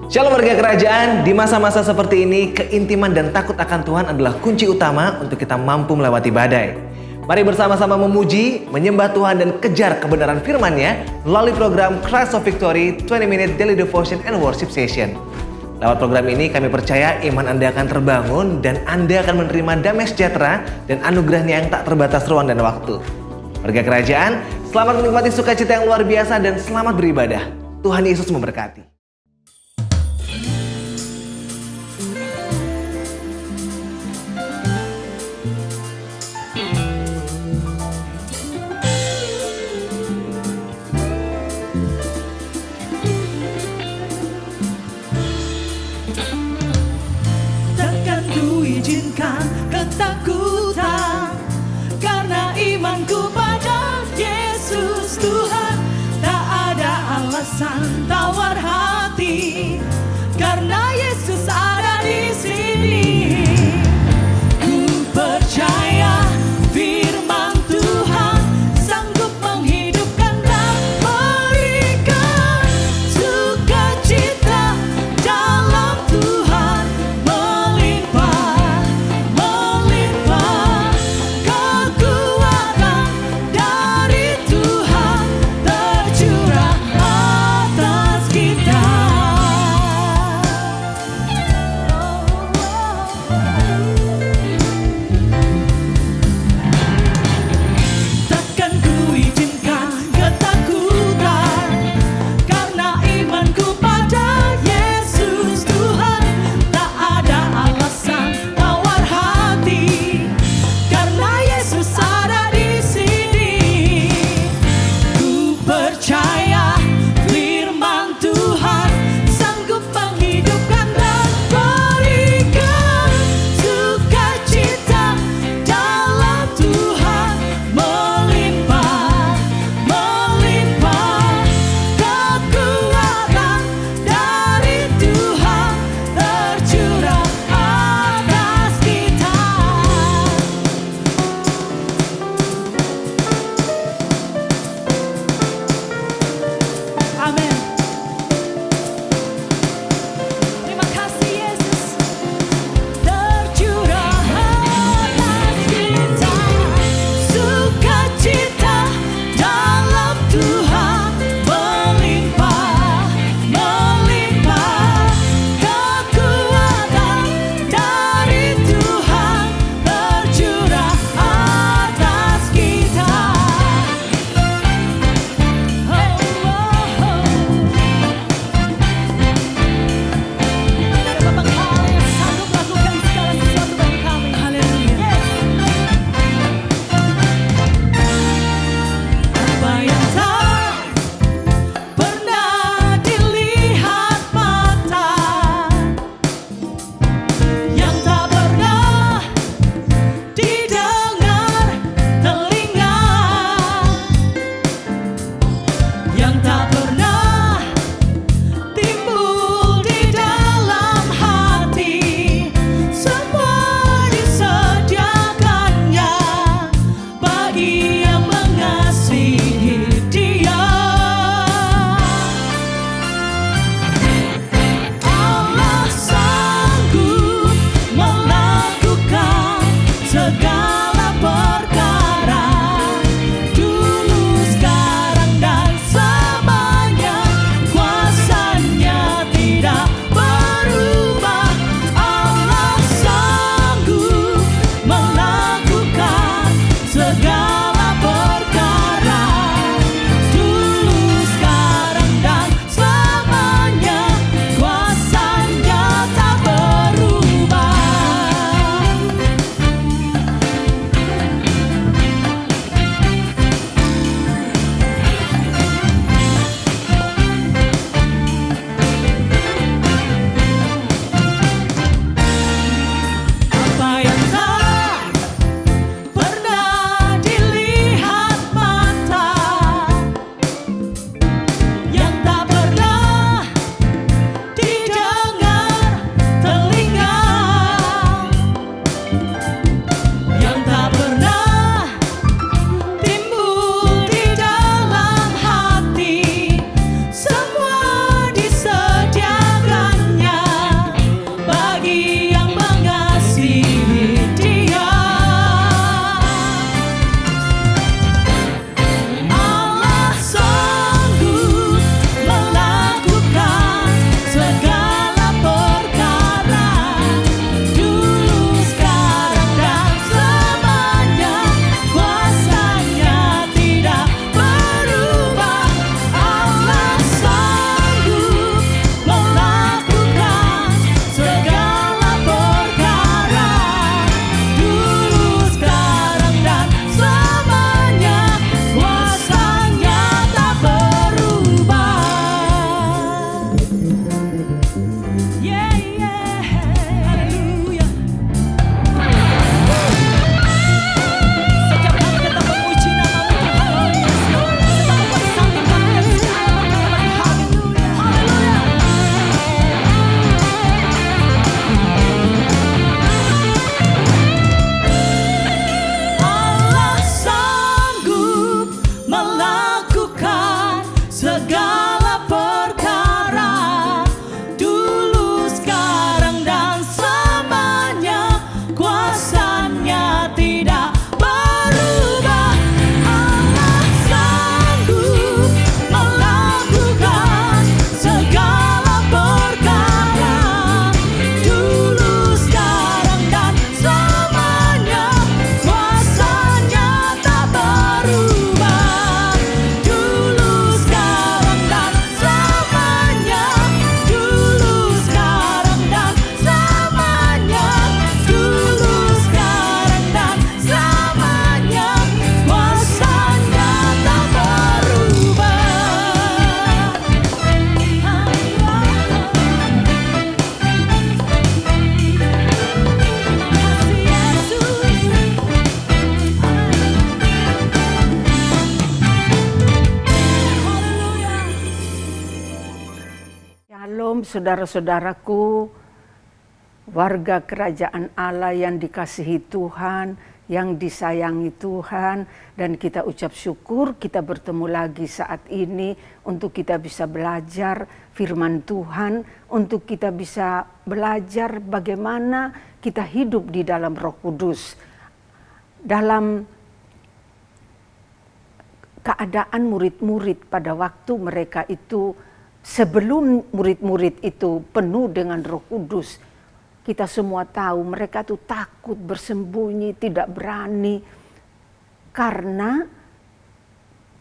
Shalom warga kerajaan, di masa-masa seperti ini, keintiman dan takut akan Tuhan adalah kunci utama untuk kita mampu melewati badai. Mari bersama-sama memuji, menyembah Tuhan dan kejar kebenaran firman-Nya melalui program Christ of Victory 20 Minute Daily Devotion and Worship Session. Lewat program ini kami percaya iman Anda akan terbangun dan Anda akan menerima damai sejahtera dan anugerah-Nya yang tak terbatas ruang dan waktu. Warga kerajaan, selamat menikmati sukacita yang luar biasa dan selamat beribadah. Tuhan Yesus memberkati. Takkan ku izinkan ketakutan, karena imanku pada Yesus Tuhan. Tak ada alasan tawar harga Shalom saudara-saudaraku, warga kerajaan Allah yang dikasihi Tuhan, yang disayangi Tuhan, dan kita ucap syukur kita bertemu lagi saat ini untuk kita bisa belajar firman Tuhan, untuk kita bisa belajar bagaimana kita hidup di dalam Roh Kudus. Dalam keadaan murid-murid pada waktu mereka itu, sebelum murid-murid itu penuh dengan Roh Kudus, kita semua tahu mereka tuh takut, bersembunyi, tidak berani. Karena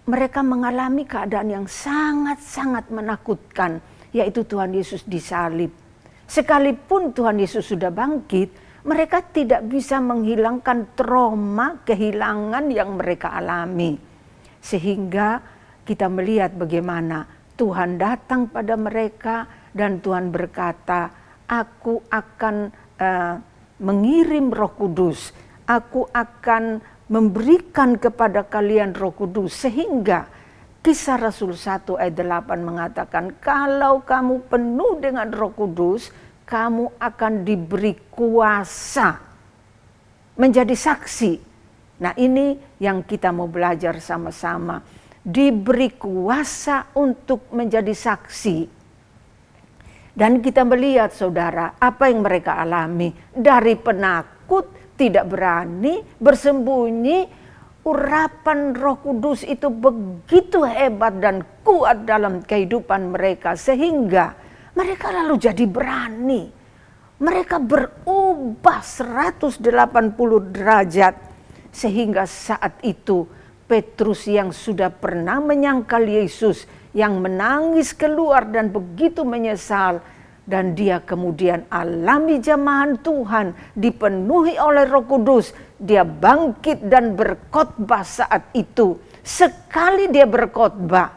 mereka mengalami keadaan yang sangat-sangat menakutkan, yaitu Tuhan Yesus disalib. Sekalipun Tuhan Yesus sudah bangkit, mereka tidak bisa menghilangkan trauma, kehilangan yang mereka alami. Sehingga kita melihat bagaimana Tuhan datang pada mereka dan Tuhan berkata, Aku akan mengirim Roh Kudus. Aku akan memberikan kepada kalian Roh Kudus. Sehingga Kisah Rasul 1 ayat 8 mengatakan, kalau kamu penuh dengan Roh Kudus, kamu akan diberi kuasa menjadi saksi. Nah, ini yang kita mau belajar sama-sama. Diberi kuasa untuk menjadi saksi. Dan kita melihat saudara, apa yang mereka alami. Dari penakut, tidak berani, bersembunyi, urapan Roh Kudus itu begitu hebat dan kuat dalam kehidupan mereka. Sehingga mereka lalu jadi berani. Mereka berubah 180 derajat. Sehingga saat itu Petrus yang sudah pernah menyangkal Yesus, yang menangis keluar dan begitu menyesal, dan dia kemudian alami jamahan Tuhan, dipenuhi oleh Roh Kudus, dia bangkit dan berkhotbah saat itu. Sekali dia berkhotbah,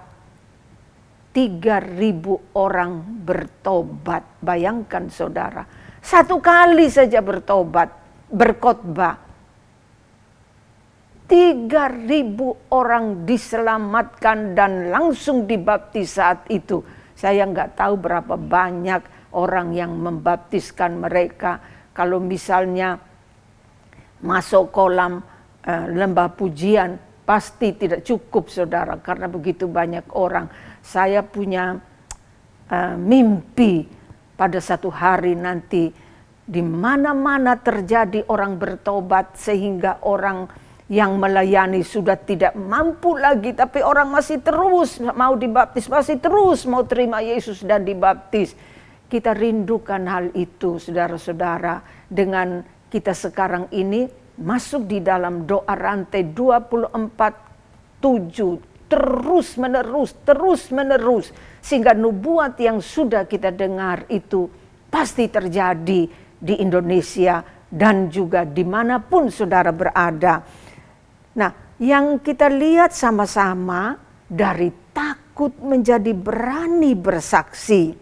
3.000 orang bertobat. Bayangkan saudara, satu kali saja berkhotbah, 3.000 orang diselamatkan dan langsung dibaptis saat itu. Saya nggak tahu berapa banyak orang yang membaptiskan mereka. Kalau misalnya masuk kolam lembah pujian, pasti tidak cukup saudara, karena begitu banyak orang. Saya punya mimpi pada satu hari nanti, di mana-mana terjadi orang bertobat, sehingga orang yang melayani sudah tidak mampu lagi, tapi orang masih terus mau dibaptis, masih terus mau terima Yesus dan dibaptis. Kita rindukan hal itu saudara-saudara, dengan kita sekarang ini masuk di dalam doa rantai 24/7, terus menerus, sehingga nubuat yang sudah kita dengar itu pasti terjadi di Indonesia dan juga dimanapun saudara berada. Nah, yang kita lihat sama-sama, dari takut menjadi berani bersaksi.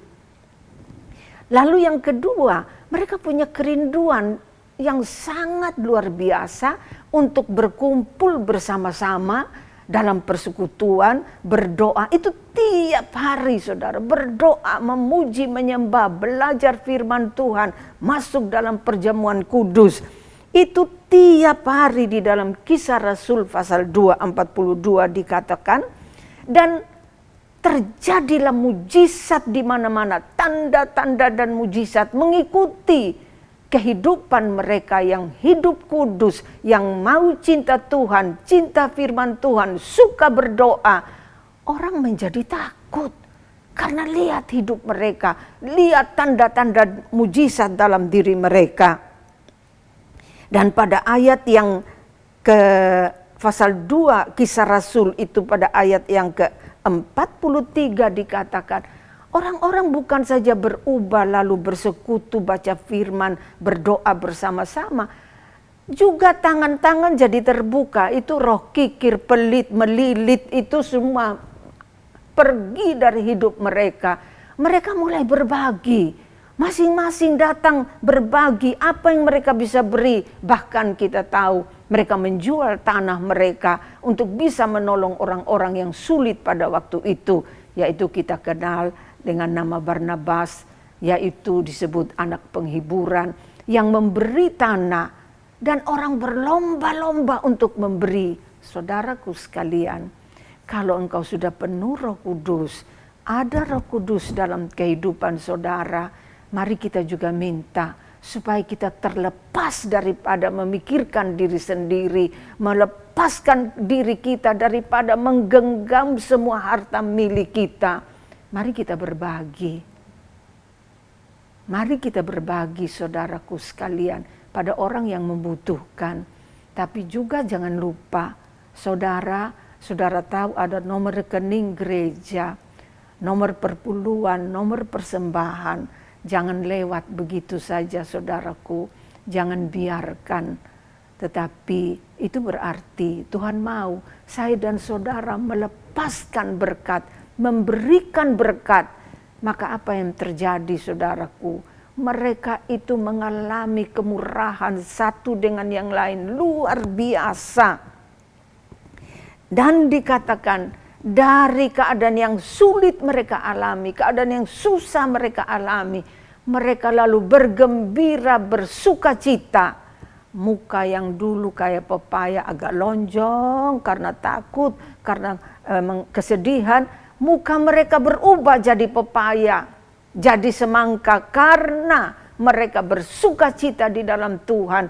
Lalu yang kedua, mereka punya kerinduan yang sangat luar biasa untuk berkumpul bersama-sama dalam persekutuan, berdoa. Itu tiap hari saudara, berdoa, memuji, menyembah, belajar firman Tuhan, masuk dalam perjamuan kudus. Itu tiap hari di dalam Kisah Rasul pasal 2:42 dikatakan, dan terjadilah mujizat di mana-mana, tanda-tanda dan mujizat mengikuti kehidupan mereka yang hidup kudus, yang mau cinta Tuhan, cinta firman Tuhan, suka berdoa. Orang menjadi takut karena lihat hidup mereka, lihat tanda-tanda mujizat dalam diri mereka. Dan pada ayat yang ke pasal 2 Kisah Rasul itu, pada ayat yang ke-43 dikatakan, orang-orang bukan saja berubah lalu bersekutu, baca firman, berdoa bersama-sama, juga tangan-tangan jadi terbuka. Itu roh kikir, pelit, melilit, itu semua pergi dari hidup mereka. Mereka mulai berbagi. Masing-masing datang berbagi apa yang mereka bisa beri. Bahkan kita tahu mereka menjual tanah mereka untuk bisa menolong orang-orang yang sulit pada waktu itu. Yaitu kita kenal dengan nama Barnabas, yaitu disebut anak penghiburan, yang memberi tanah dan orang berlomba-lomba untuk memberi. Saudaraku sekalian, kalau engkau sudah penuh Roh Kudus, ada Roh Kudus dalam kehidupan saudara, mari kita juga minta supaya kita terlepas daripada memikirkan diri sendiri, melepaskan diri kita daripada menggenggam semua harta milik kita. Mari kita berbagi. Mari kita berbagi, saudaraku sekalian, pada orang yang membutuhkan. Tapi juga jangan lupa, saudara tahu ada nomor rekening gereja, nomor perpuluhan, nomor persembahan. Jangan lewat begitu saja, saudaraku. Jangan biarkan. Tetapi itu berarti Tuhan mau saya dan saudara melepaskan berkat, memberikan berkat. Maka apa yang terjadi, saudaraku? Mereka itu mengalami kemurahan satu dengan yang lain luar biasa. Dan dikatakan dari keadaan yang sulit mereka alami, keadaan yang susah mereka alami, mereka lalu bergembira, bersukacita. Muka yang dulu kayak pepaya agak lonjong karena takut, karena kesedihan, muka mereka berubah jadi pepaya, jadi semangka karena mereka bersukacita di dalam Tuhan.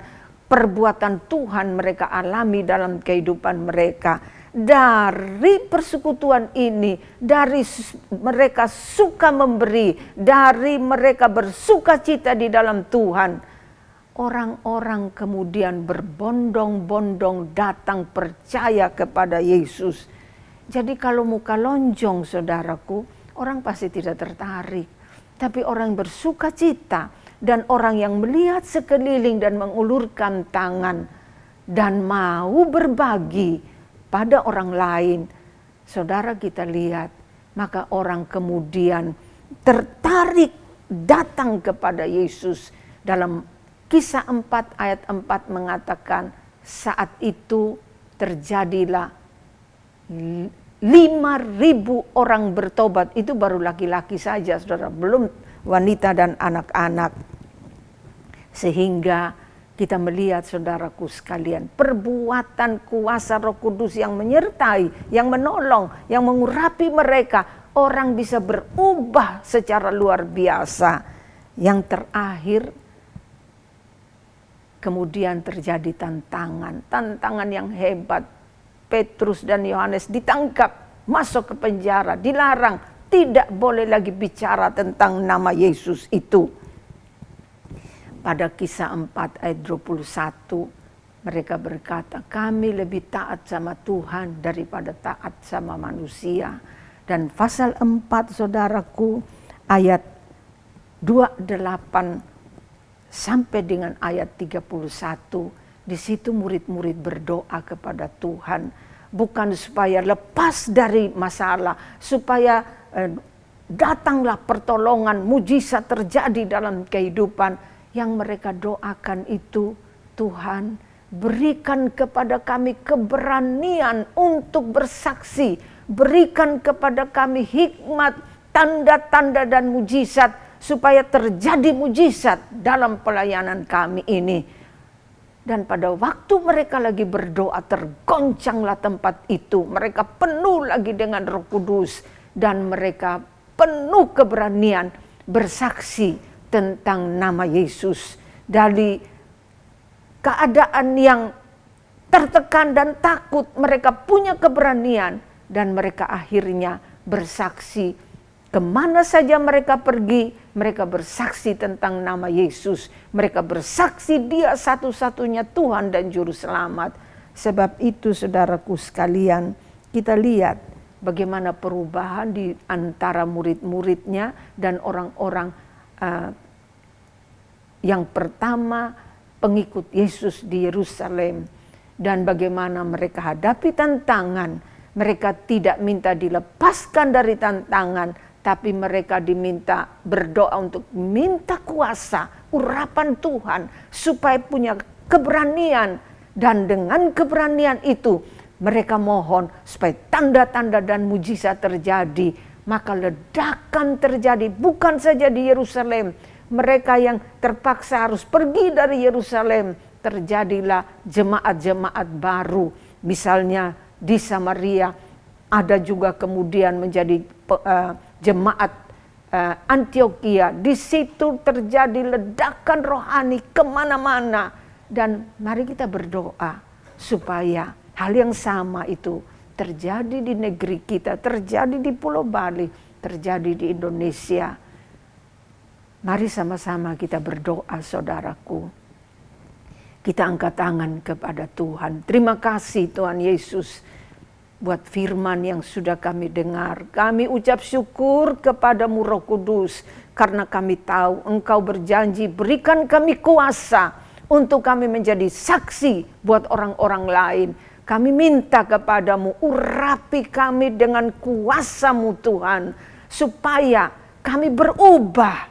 Perbuatan Tuhan mereka alami dalam kehidupan mereka. Dari persekutuan ini, dari mereka suka memberi, dari mereka bersukacita di dalam Tuhan, orang-orang kemudian berbondong-bondong datang percaya kepada Yesus. Jadi kalau muka lonjong, saudaraku, orang pasti tidak tertarik. Tapi orang bersukacita dan orang yang melihat sekeliling dan mengulurkan tangan dan mau berbagi pada orang lain, saudara, kita lihat, maka orang kemudian tertarik datang kepada Yesus. Dalam Kisah 4 ayat 4 mengatakan, saat itu terjadilah 5.000 orang bertobat. Itu baru laki-laki saja, saudara, belum wanita dan anak-anak. Sehingga kita melihat, saudaraku sekalian, perbuatan kuasa Roh Kudus yang menyertai, yang menolong, yang mengurapi mereka. Orang bisa berubah secara luar biasa. Yang terakhir, kemudian terjadi tantangan yang hebat. Petrus dan Yohanes ditangkap, masuk ke penjara, dilarang, tidak boleh lagi bicara tentang nama Yesus itu. Pada Kisah 4 ayat 21, mereka berkata, kami lebih taat sama Tuhan daripada taat sama manusia. Dan pasal 4, saudaraku, ayat 28 sampai dengan ayat 31, di situ murid-murid berdoa kepada Tuhan. Bukan supaya lepas dari masalah, supaya datanglah pertolongan, mujizat terjadi dalam kehidupan. Yang mereka doakan itu, Tuhan berikan kepada kami keberanian untuk bersaksi, berikan kepada kami hikmat, tanda-tanda dan mujizat, supaya terjadi mujizat dalam pelayanan kami ini. Dan pada waktu mereka lagi berdoa, tergoncanglah tempat itu. Mereka penuh lagi dengan Roh Kudus, dan mereka penuh keberanian bersaksi tentang nama Yesus. Dari keadaan yang tertekan dan takut, mereka punya keberanian, dan mereka akhirnya bersaksi. Kemana saja mereka pergi, mereka bersaksi tentang nama Yesus. Mereka bersaksi Dia satu-satunya Tuhan dan Juru Selamat. Sebab itu, saudaraku sekalian, kita lihat bagaimana perubahan di antara murid-muridnya dan orang-orang yang pertama pengikut Yesus di Yerusalem. Dan bagaimana mereka hadapi tantangan. Mereka tidak minta dilepaskan dari tantangan, tapi mereka diminta berdoa untuk minta kuasa, urapan Tuhan, supaya punya keberanian. Dan dengan keberanian itu mereka mohon supaya tanda-tanda dan mujizat terjadi. maka ledakan terjadi bukan saja di Yerusalem. Mereka yang terpaksa harus pergi dari Yerusalem, terjadilah jemaat-jemaat baru. Misalnya di Samaria, ada juga kemudian menjadi jemaat Antioquia. Di situ terjadi ledakan rohani kemana-mana. Dan mari kita berdoa supaya hal yang sama itu terjadi di negeri kita, terjadi di Pulau Bali, terjadi di Indonesia. Mari sama-sama kita berdoa, saudaraku. Kita angkat tangan kepada Tuhan. Terima kasih Tuhan Yesus buat firman yang sudah kami dengar. Kami ucap syukur kepada-Mu Roh Kudus, karena kami tahu Engkau berjanji berikan kami kuasa untuk kami menjadi saksi buat orang-orang lain. Kami minta kepadamu, urapi kami dengan kuasa-Mu Tuhan, supaya kami berubah,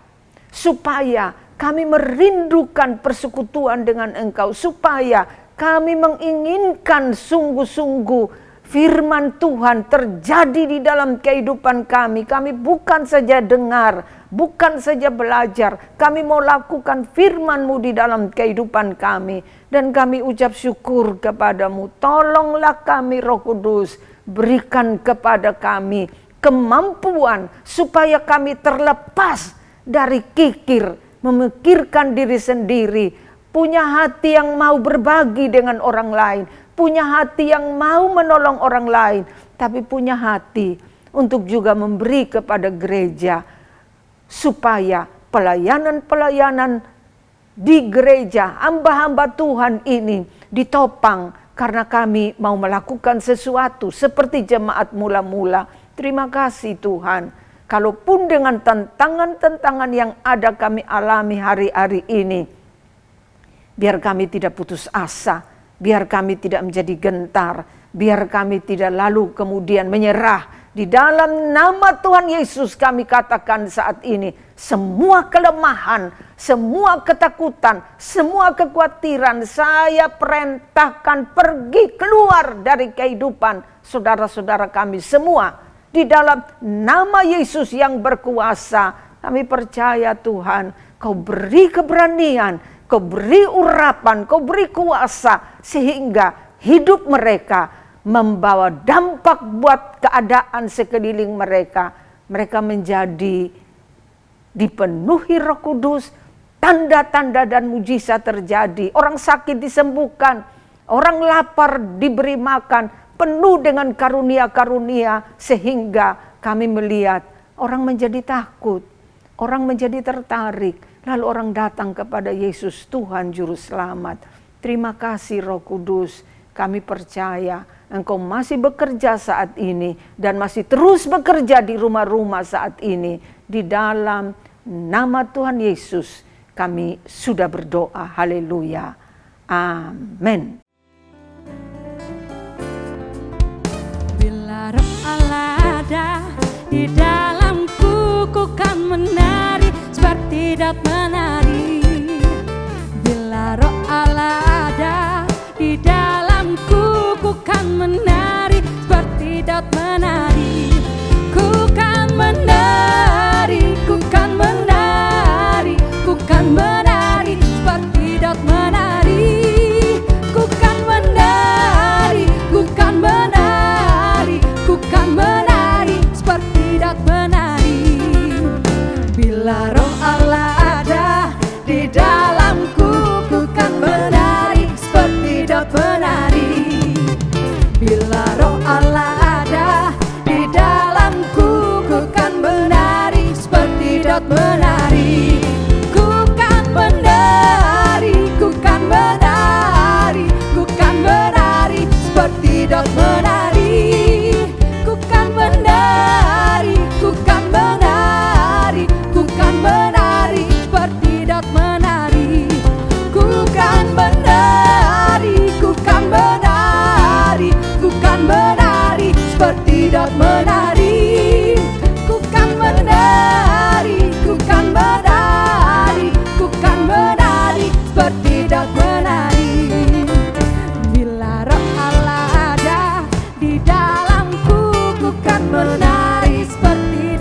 supaya kami merindukan persekutuan dengan Engkau, supaya kami menginginkan sungguh-sungguh firman Tuhan terjadi di dalam kehidupan kami. Kami bukan saja dengar, bukan saja belajar, kami mau lakukan firman-Mu di dalam kehidupan kami. Dan kami ucap syukur kepadamu. Tolonglah kami Roh Kudus, berikan kepada kami kemampuan supaya kami terlepas dari kikir, memikirkan diri sendiri, punya hati yang mau berbagi dengan orang lain, punya hati yang mau menolong orang lain, tapi punya hati untuk juga memberi kepada gereja, supaya pelayanan-pelayanan di gereja, hamba-hamba Tuhan ini ditopang, karena kami mau melakukan sesuatu seperti jemaat mula-mula. Terima kasih Tuhan. Kalaupun dengan tantangan-tantangan yang ada kami alami hari-hari ini, biar kami tidak putus asa, biar kami tidak menjadi gentar, biar kami tidak lalu kemudian menyerah. Di dalam nama Tuhan Yesus kami katakan saat ini, semua kelemahan, semua ketakutan, semua kekhawatiran, saya perintahkan pergi keluar dari kehidupan saudara-saudara kami semua. Di dalam nama Yesus yang berkuasa, kami percaya Tuhan, Kau beri keberanian, Kau beri urapan, Kau beri kuasa, sehingga hidup mereka membawa dampak buat keadaan sekeliling mereka. Mereka menjadi dipenuhi Roh Kudus, tanda-tanda dan mujizat terjadi. Orang sakit disembuhkan, orang lapar diberi makan, penuh dengan karunia-karunia, sehingga kami melihat orang menjadi takut, orang menjadi tertarik, lalu orang datang kepada Yesus Tuhan Juru Selamat. Terima kasih Roh Kudus, kami percaya Engkau masih bekerja saat ini dan masih terus bekerja di rumah-rumah saat ini. Di dalam nama Tuhan Yesus kami sudah berdoa. Haleluya. Amin. Bila Roh Allah ada di dalamku, ku kan menari seperti Daud menari. Bila Roh Allah ada di dalamku, ku kan menari seperti Daud menari. Ku kan menari, ku kan menari, ku kan menari seperti Daud menari. Ku kan menari, ku kan menari, ku kan menari seperti Daud menari. Bila Roh Allah ada di dalamku, ku kan menari seperti Daud menari. Bila Roh Allah ada di dalamku, ku kan menari seperti Daud menari. Ku kan menari, ku kan menari, ku kan menari seperti Daud menari. Ku kan menari, ku kan menari, ku kan menari seperti Daud menari. Ku kan menari, ku kan menari, ku kan menari seperti Daud menari. Ku kan menari, ku kan menari, ku kan menari seperti Daud menari. Bila Roh Allah ada di dalamku, ku kan menari seperti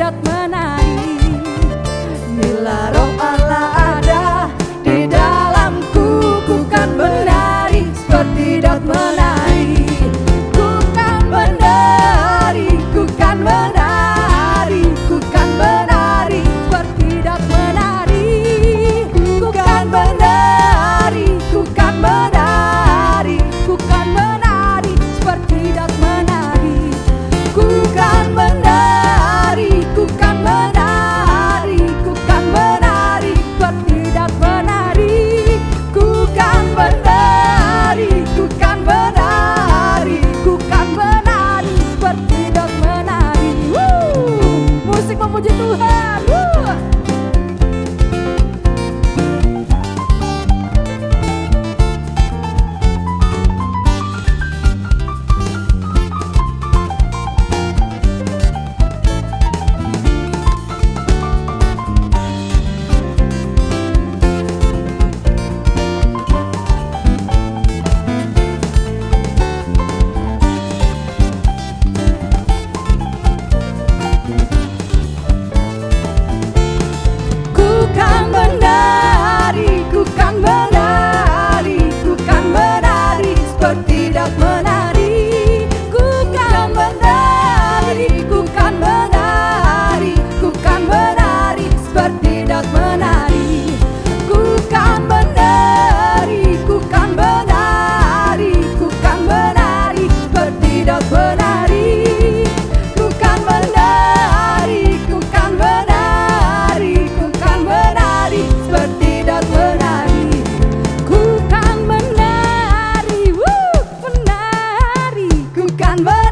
akan